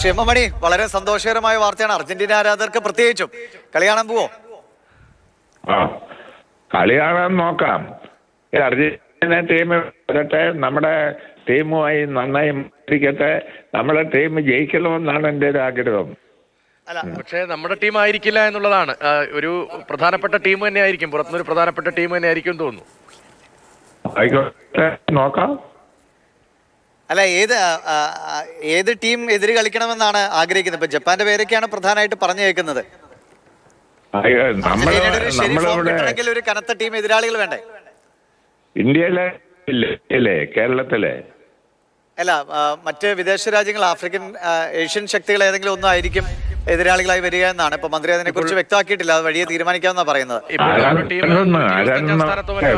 Shri M M മണി, വളരെ സന്തോഷകരമായ വാർത്തയാണ്. അർജന്റീന ആരാധകർക്ക് പ്രത്യേകിച്ചും. കളി കാണാൻ പോവോ? ആ, കളി കാണാൻ നോക്കാം. അർജന്റീന ടീം വരട്ടെ, നമ്മുടെ ടീമുമായി നന്നായി മത്സരിക്കട്ടെ. നമ്മുടെ ടീം ജയിക്കണമെന്നാണ് എൻ്റെ ഒരു ആഗ്രഹം. അല്ല, പക്ഷേ നമ്മുടെ ടീം ആയിരിക്കില്ല എന്നുള്ളതാണ്. ഒരു പ്രധാനപ്പെട്ട ടീം തന്നെ ആയിരിക്കും, പുറത്തുനിന്നൊരു പ്രധാനപ്പെട്ട ടീം തന്നെ ആയിരിക്കും തോന്നുന്നു. ആയിക്കോട്ടെ, നോക്കാം. അല്ല, ഏത് ടീം എതിര് കളിക്കണമെന്നാണ് ആഗ്രഹിക്കുന്നത്? ഇപ്പൊ ജപ്പാന്റെ പേരൊക്കെയാണ് പ്രധാനമായിട്ട് പറഞ്ഞു കേൾക്കുന്നത്. ഒരു കനത്ത ടീം എതിരാളികൾ വേണ്ടേ? ഇന്ത്യയിലെ ഇല്ലേ, കേരളത്തിലെ? അല്ല, മറ്റ് വിദേശ രാജ്യങ്ങൾ, ആഫ്രിക്കൻ ഏഷ്യൻ ശക്തികൾ ഏതെങ്കിലും ഒന്നും ആയിരിക്കും എതിരാളികളായി വരിക എന്നാണ് ഇപ്പൊ മന്ത്രി അതിനെ കുറിച്ച് വ്യക്തമാക്കിയിട്ടില്ല. അത് വഴിയെ തീരുമാനിക്കാമെന്നാണ് പറയുന്നത്.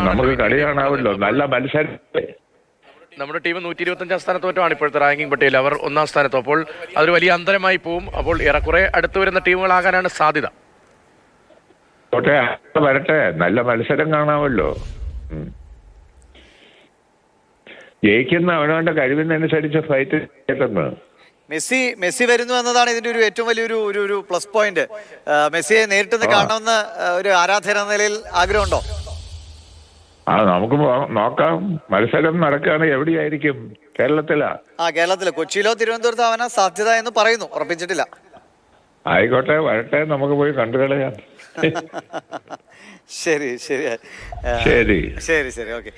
നമുക്ക് കളി കാണാമല്ലോ, നല്ല മത്സരം. നമ്മുടെ ടീം 125 സ്ഥാനത്ത് മറ്റുമാണ് ഇപ്പോഴത്തെ റാങ്കിംഗ് പട്ടികയിൽ. അവർ 1-ാം സ്ഥാനത്ത്. അപ്പോൾ അതൊരു വലിയ അന്തരമായി പോവും. അപ്പോൾ ഏറെക്കുറെ അടുത്ത് വരുന്ന ടീമുകളാകാനാണ് സാധ്യത. വരട്ടെ, നല്ല മത്സരം കാണാമല്ലോ. ജയിക്കുന്ന അവനവന്റെ കഴിവിനനുസരിച്ച് ഫൈറ്റ് ചെയ്തെന്ന്. മെസ്സി വരുന്നു എന്നതാണ് ഇതിന്റെ ഒരു ഏറ്റവും വലിയൊരു ഒരു പ്ലസ് പോയിന്റ്. മെസ്സിയെ നേരിട്ട് കാണണമെന്ന് ഒരു ആരാധകർ എന്ന നിലയിൽ ആഗ്രഹമുണ്ടോ? നമുക്ക് നോക്കാം. മത്സരം നടക്കുകയാണ്. എവിടെയായിരിക്കും? കേരളത്തിലാ? കേരളത്തില് കൊച്ചിയിലോ തിരുവനന്തപുരത്തോ ആവാനാ സാധ്യത എന്ന് പറയുന്നു. ഉറപ്പിച്ചിട്ടില്ല. ആയിക്കോട്ടെ, വരട്ടെ, നമുക്ക് പോയി കണ്ടു കളയാം. ശരി ശരി ശരി ശരി ശരി ഓക്കെ.